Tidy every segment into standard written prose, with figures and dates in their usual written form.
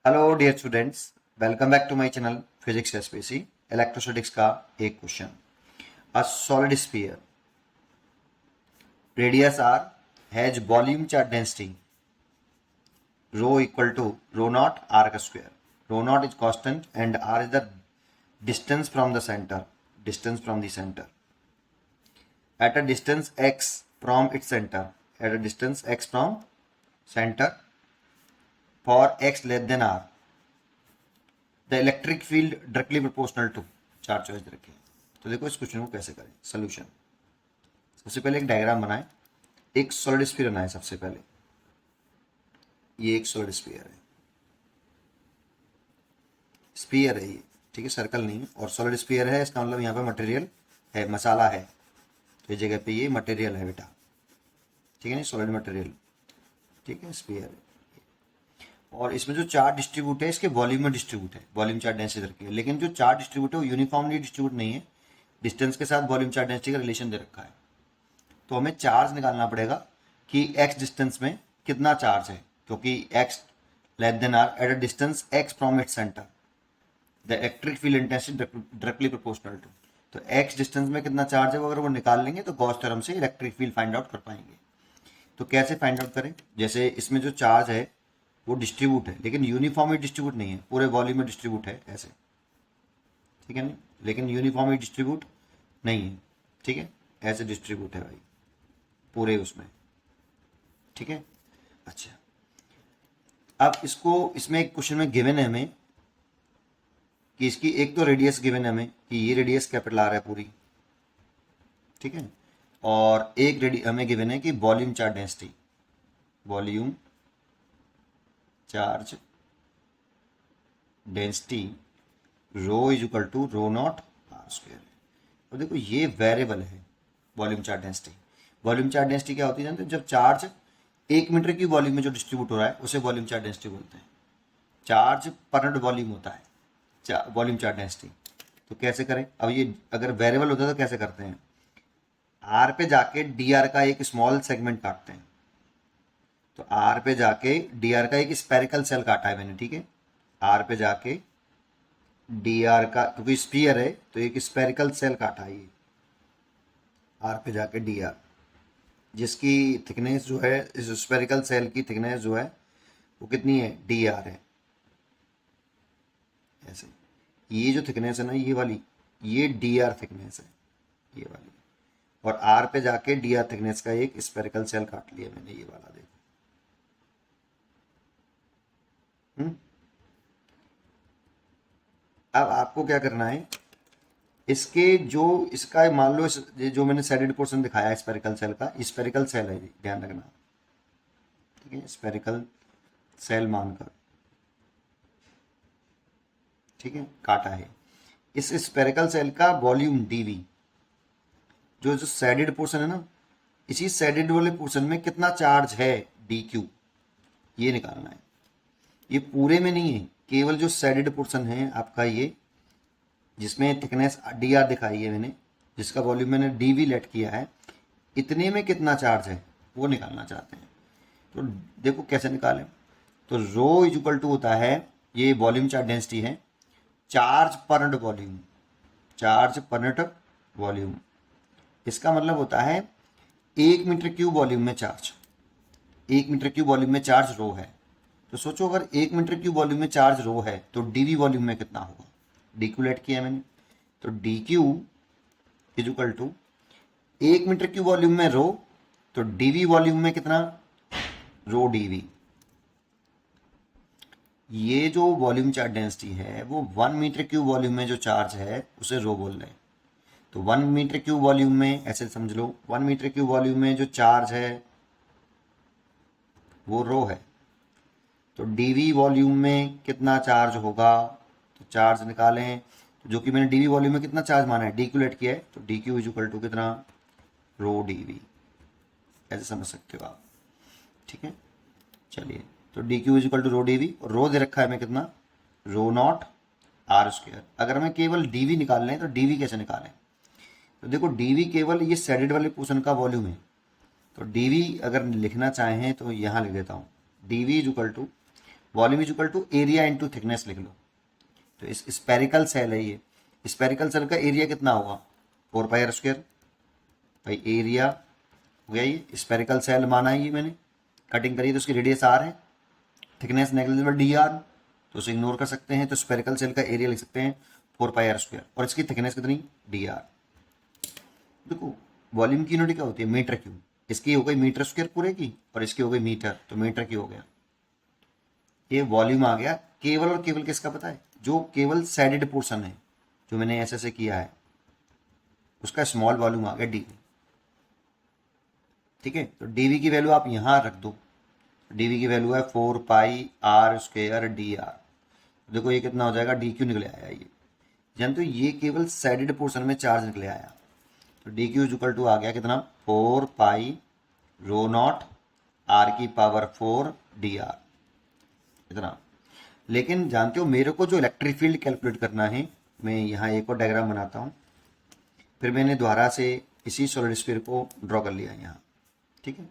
Hello dear students, welcome back to my channel physics SPC. Electrostatics का एक question. A solid sphere radius R has volume charge density rho equal to rho naught R का square. Rho naught is constant and R is the distance from the centre. Distance from the centre at a distance x from its center. At a distance x from center for x less than r, the electric field directly proportional to. चार choice दे रखे हैं। तो देखो इस question को कैसे करें। सोल्यूशन, सबसे पहले एक डायग्राम बनाएं। एक सॉलिड स्फीयर बनाएं। सबसे पहले ये एक सॉलिड स्फीयर है, स्फीयर है ये, ठीक है, सर्कल नहीं है। और सॉलिड स्फीयर है, इसका मतलब यहाँ पे मटेरियल है, मसाला है। तो इस जगह पे ये मटेरियल है बेटा, ठीक है नहीं, सॉलिड मटेरियल, ठीक है, स्फीयर है। और इसमें जो चार्ज डिस्ट्रीब्यूट है इसके वॉल्यूम में डिस्ट्रीब्यूट है, वॉल्यूम चार्ज डेंसिटी रखी है। लेकिन जो चार्ज डिस्ट्रीब्यूट है वो यूनिफॉर्मली डिस्ट्रीब्यूट नहीं है, डिस्टेंस के साथ वॉल्यूम चार्ज डेंसिटी का रिलेशन दे रखा है। तो हमें चार्ज निकालना पड़ेगा कि एक्स डिस्टेंस में कितना चार्ज है, क्योंकि X less than R at a distance X from its centre the electric field intensity directly proportional to. तो एक्स डिस्टेंस में कितना चार्ज है वो अगर वो निकाल लेंगे तो गॉस थ्योरम से इलेक्ट्रिक फील्ड फाइंड आउट कर पाएंगे। तो कैसे फाइंड आउट करें? जैसे इसमें जो चार्ज है वो डिस्ट्रीब्यूट है, लेकिन यूनिफॉर्मली डिस्ट्रीब्यूट नहीं है, पूरे वॉल्यूम में डिस्ट्रीब्यूट है ऐसे, ठीक है नहीं, लेकिन यूनिफॉर्मली डिस्ट्रीब्यूट नहीं है, ठीक है, ऐसे डिस्ट्रीब्यूट है भाई पूरे उसमें, ठीक है। अच्छा, अब इसको इसमें एक क्वेश्चन में गिवन है हमें कि इसकी एक तो रेडियस गिवन है हमें कि ये रेडियस कैपिटल आर है पूरी, ठीक है। और एक हमें गिवन है कि volume charge density, volume charge density rho is equal to rho naught R square है। और देखो ये वेरिएबल है volume charge density. Volume charge density क्या होती है जानते हो? जब चार्ज 1 मीटर की वॉल्यूम में जो डिस्ट्रीब्यूट हो रहा है उसे वॉल्यूम चार्ज डेंसिटी बोलते हैं। चार्ज पर यूनिट वॉल्यूम होता है वॉल्यूम चार्ज डेंसिटी। तो कैसे करें? अब ये अगर वेरिएबल होता है तो कैसे करते हैं? आर पे जाके डी आर का एक स्मॉल सेगमेंट काटते हैं। तो आर पे जाके डी आर का एक स्पेरिकल सेल काटा है मैंने, ठीक है। आर पे जाके डी आर का, क्योंकि स्फीयर है तो एक स्पेरिकल सेल काटा है ये, आर पे जाके डी आर, जिसकी थिकनेस जो है इस स्पेरिकल सेल की थिकनेस जो है वो कितनी है? डी आर है। ऐसे ये जो थिकनेस है ना, ये वाली, ये डी आर थिकनेस है, ये वाली। और आर पे जाके डी आर थिकनेस का एक स्पेरिकल सेल काट लिया मैंने, ये वाला देखो। अब आपको क्या करना है, इसके जो इसका मान लो ये जो मैंने सैडेड पोर्शन दिखाया है स्पेरिकल सेल का, स्पेरिकल सेल है ये, ध्यान रखना, ठीक है, स्पेरिकल सेल मानकर, ठीक है, काटा है। इस स्पेरिकल सेल का वॉल्यूम डीवी, जो जो सैडेड पोर्शन है ना, इसी सैडेड वाले पोर्शन में कितना चार्ज है डी क्यू, ये निकालना है। ये पूरे में नहीं है, केवल जो सैडेड पोर्शन है आपका ये, जिसमें थिकनेस डी आर दिखाई है मैंने, जिसका वॉल्यूम मैंने डी वी लेट किया है, इतने में कितना चार्ज है वो निकालना चाहते हैं। तो देखो कैसे निकालें। तो रो इज इक्वल टू होता है, ये वॉल्यूम चार्ज डेंसिटी है, charge per unit volume, charge per unit volume. इसका मतलब होता है 1 मीटर क्यूब वॉल्यूम में चार्ज, 1 मीटर क्यूब वॉल्यूम में चार्ज रो है। तो सोचो अगर 1 मीटर क्यूब वॉल्यूम में चार्ज रो है तो डीवी वॉल्यूम में कितना होगा? डी क्यू लेट किया मैंने, तो D Q is equal to 1 metre cube volume में रो, तो डीवी वॉल्यूम में कितना? Rho D V. ये जो वॉल्यूम चार्ज डेंसिटी है वो 1 मीटर क्यूब वॉल्यूम में जो चार्ज है उसे रो बोल रहे हैं। तो 1 मीटर क्यूब वॉल्यूम में, ऐसे समझ लो, 1 मीटर क्यूब वॉल्यूम में जो चार्ज है वो रो है। तो डीवी वॉल्यूम में कितना चार्ज होगा? तो चार्ज निकालें, तो जो कि मैंने डीवी वॉल्यूम में कितना चार्ज माना है, डी क्यू लेट किया है, तो D Q is equal to कितना? Rho D V. ऐसे समझ सकते हो आप, ठीक है। चलिए, तो D Q is equal to rho D V, और रो दे रखा है हमें कितना? Rho naught R square. अगर हमें केवल डीवी निकाल लें तो डीवी कैसे निकालें? तो देखो डीवी केवल ये सैडेड वाले पोर्शन का वॉल्यूम है। तो डीवी अगर लिखना चाहें तो यहाँ लिख देता हूँ, D V is equal to volume is equal to area into thickness लिख लो। तो इस स्पेरिकल सेल है ये, स्पेरिकल सेल का एरिया कितना होगा 4πr²। भाई एरिया हो गया, ये स्पेरिकल सेल माना है, ये मैंने कटिंग करी तो उसकी रेडियस r है, थिकनेस नेग्लिजिबल dr, तो उसे इग्नोर कर सकते हैं। तो स्पेरिकल सेल का एरिया लिख सकते हैं 4πr², और इसकी थिकनेस कितनी dr। देखो वॉल्यूम की यूनिट क्या होती है मीटर क्यूब, इसकी हो गई मीटर स्क्वायर पूरे की, और इसकी हो गई मीटर, तो मीटर की हो गया। ये वॉल्यूम आ गया। केवल और केवल किसका पता है, जो केवल सैडेड पोर्शन है, जो मैंने ऐसे किया है, उसका स्मॉल वॉल्यूम आ गया डीवी। ठीक है, तो डीवी की वैल्यू आप यहां रख दो। डीवी की वैल्यू है 4πr² dr। देखो ये कितना हो जाएगा, डी क्यू निकले आया ये, जानते हो ये केवल सैडेड पोर्शन में चार्ज निकले आया। तो डी क्यू इक्वल टू आ गया कितना 4πρ0 r⁴ dr इतना। लेकिन जानते हो मेरे को जो इलेक्ट्रिक फील्ड कैलकुलेट करना है, मैं यहाँ एक और डायग्राम बनाता हूँ, फिर मैंने दोबारा से इसी सॉलिड स्फीयर को ड्रॉ कर लिया यहाँ। ठीक है,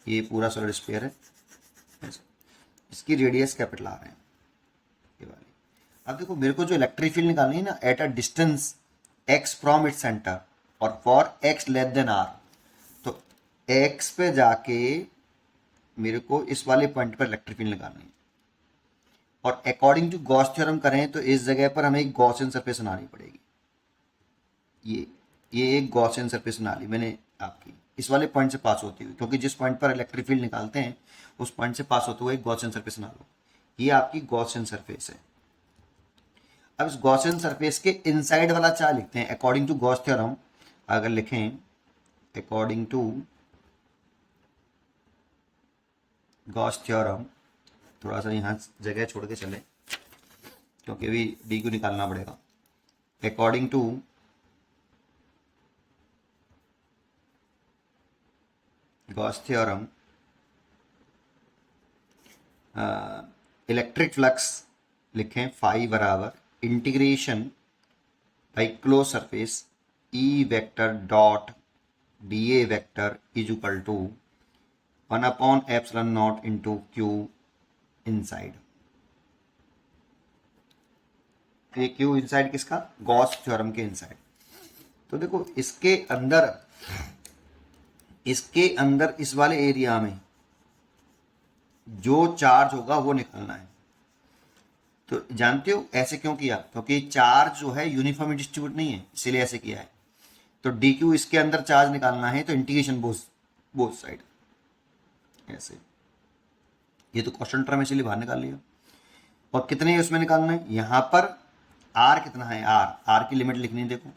ये पूरा सॉलिड स्फीयर है, इसकी रेडियस कैपिटल आर है ये वाली। अब देखो मेरे को जो इलेक्ट्रिक फील्ड निकालनी है ना, at a distance x from its centre और for x less than r, तो x पे जाके मेरे को इस वाले पॉइंट पर इलेक्ट्रिक फील्ड निकालनी है। और अकॉर्डिंग टू गॉस थ्योरम करें तो इस जगह पर हमें एक गॉसियन सरफेस बनानी पड़ेगी। ये एक गॉसियन सरफेस बना ली मैंने आपकी, इस वाले पॉइंट से पास होती हुई, क्योंकि जिस पॉइंट पर इलेक्ट्रिक फील्ड निकालते हैं उस पॉइंट से पास होते हुए एक गॉसियन सरफेस बना लो। ये आपकी गॉसियन सरफेस है। अब इस गॉसियन सरफेस के इनसाइड वाला चार्ज लिखते हैं अकॉर्डिंग टू गॉस थ्योरम। अगर लिखें अकॉर्डिंग टू गॉस थ्योरम, थोड़ा सा यहाँ जगह छोड़ के चले क्योंकि अभी डी को निकालना पड़ेगा। According to Gauss theorem electric flux लिखें फाई बराबर integration by close surface E vector dot D A vector is equal to 1/ε0 into Q inside. ये क्यू इनसाइड किसका, गॉस थ्योरम के इनसाइड। तो देखो इसके अंदर इस वाले एरिया में जो चार्ज होगा वो निकालना है। तो जानते हो ऐसे क्यों किया, क्योंकि चार्ज जो है यूनिफॉर्म डिस्ट्रीब्यूट नहीं है, इसीलिए ऐसे किया है। तो डी क्यू इसके अंदर चार्ज निकालना है, तो इंटीग्रेशन बोथ साइड ऐसे। ये तो क्वेश्चन टर्म इसीलिए बाहर निकाल लिया। और कितने उसमें निकालना है, यहां पर आर कितना है, आर की लिमिट लिखनी है। देखो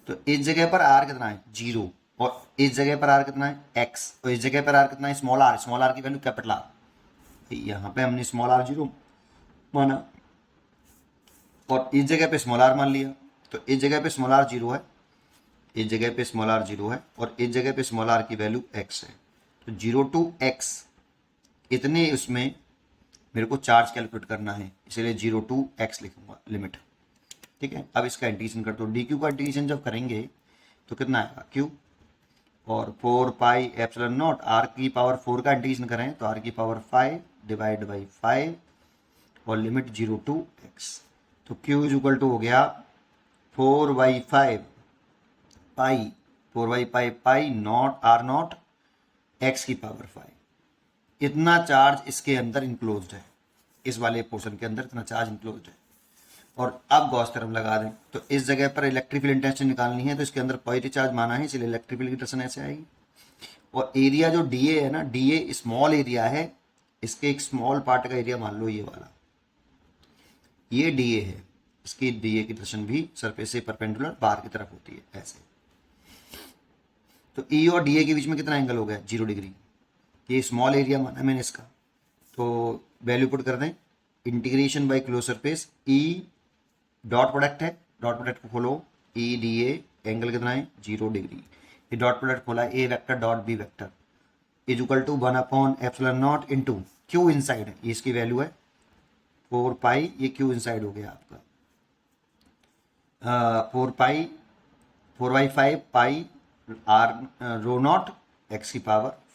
तो इस जगह पर आर कितना है 0, और इस जगह पर आर कितना है x, और इस जगह पर आर कितना है स्मॉल आर की वैल्यू कैपिटल आर। यहाँ पे हमने स्मॉल r 0 माना और इस जगह पे स्मॉल आर मान लिया। तो इस जगह पे स्मॉल आर 0 है, इस जगह पे स्मॉल आर 0 है, और इस जगह पे स्मॉल आर की वैल्यू x है। तो 0 to x इतने उसमें मेरे को चार्ज कैलकुलेट करना है, इसीलिए 0 to x लिखूंगा लिमिट। ठीक है, अब इसका इंटीग्रेशन कर दो। डी क्यू का इंटीग्रेशन जब करेंगे तो कितना आएगा q, और 4πε0 r⁴ का इंटीग्रेशन करें तो r⁵ डिवाइड बाई 5 और लिमिट 0 to x। तो q इज इक्वल टू हो गया 4/5 पाई नॉट r0 x⁵। इतना चार्ज इसके अंदर इंक्लोज्ड है, इस वाले पोर्शन के अंदर इतना चार्ज इंक्लोज्ड है। और अब गॉस थ्योरम लगा दें तो इस जगह पर इलेक्ट्रिक फील्ड इंटेंसिटी निकालनी है, तो इसके अंदर पॉजिटिव चार्ज माना है, इसलिए इलेक्ट्रिक फील्ड की डायरेक्शन ऐसे आएगी। और एरिया जो डीए है ना, डीए स्मॉल एरिया है, इसके एक स्मॉल पार्ट का एरिया मान लो ये वाला, ये डीए है, इसकी डीए की डायरेक्शन भी सरफेस से परपेंडिकुलर बाहर की तरफ होती है ऐसे। तो ई और डीए के बीच में कितना एंगल हो गया 0 डिग्री। ये स्मॉल एरिया माना मैंने इसका, तो वैल्यू पुट कर दें integration by close surface E dot product है, डॉट प्रोडक्ट को खोलो, ई डी ए एंगल कितना है 0 डिग्री। ये डॉट प्रोडक्ट खोला A vector dot B vector is equal to 1/ε0 into Q inside है, ये इसकी वैल्यू है 4π, ये क्यू इनसाइड हो गया आपका 4/5 पाई r⁴ x⁵।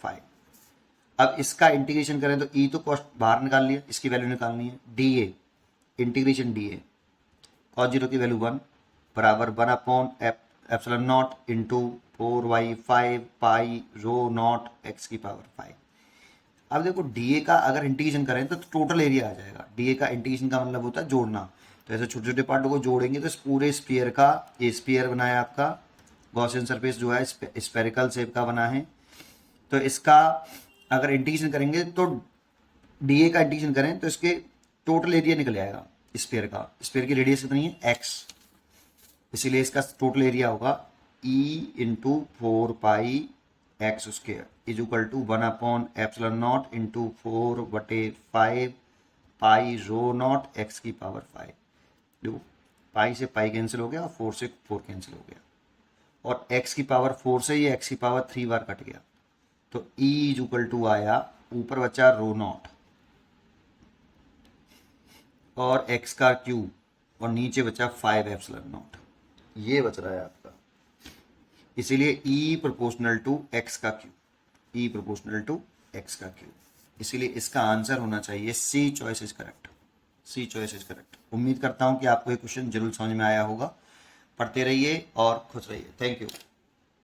अब इसका इंटीग्रेशन करें तो ई तो कॉस्ट बाहर निकाल लिया, इसकी वैल्यू निकालनी है, D A integration D A cos zero की वैल्यू 1 बराबर 1 upon epsilon naught into 4y5 pi rho naught X की पावर 5। अब देखो डीए का अगर इंटीग्रेशन करें तो टोटल एरिया आ जाएगा। डीए का इंटीग्रेशन का मतलब होता है जोड़ना, तो ऐसे छोटे छोटे पार्टों को जोड़ेंगे तो इस पूरे स्फीयर का, ये स्फीयर बना है आपका, गॉसियन सरफेस जो है स्फेरिकल शेप का बना है, तो इसका अगर इंटीग्रेशन करेंगे तो डीए का इंटीग्रेशन करें तो इसके टोटल एरिया निकल आएगा स्फीयर का। स्फीयर की रेडियस कितनी है एक्स, इसीलिए इसका टोटल एरिया होगा E into 4 pi X square is equal to 1 upon epsilon naught into 4/5 pi rho naught X की पावर 5। देखो पाई से पाई कैंसिल हो गया और 4 से 4 कैंसिल हो गया, और x की पावर 4 से ये x की पावर 3 बार कट गया, तो e इज इक्वल टू आया, ऊपर बचा रो नॉट और x का क्यूब, और नीचे बचा 5 एप्सिलॉन नॉट, ये बच रहा है आपका। इसीलिए e प्रोपोर्शनल टू x का cube, e proportional to x का क्यूब, इसीलिए इसका आंसर होना चाहिए C choice is correct. C choice is correct. उम्मीद करता हूं कि आपको ये क्वेश्चन जरूर समझ में आया होगा। पढ़ते रहिए और खुश रहिए। Thank you.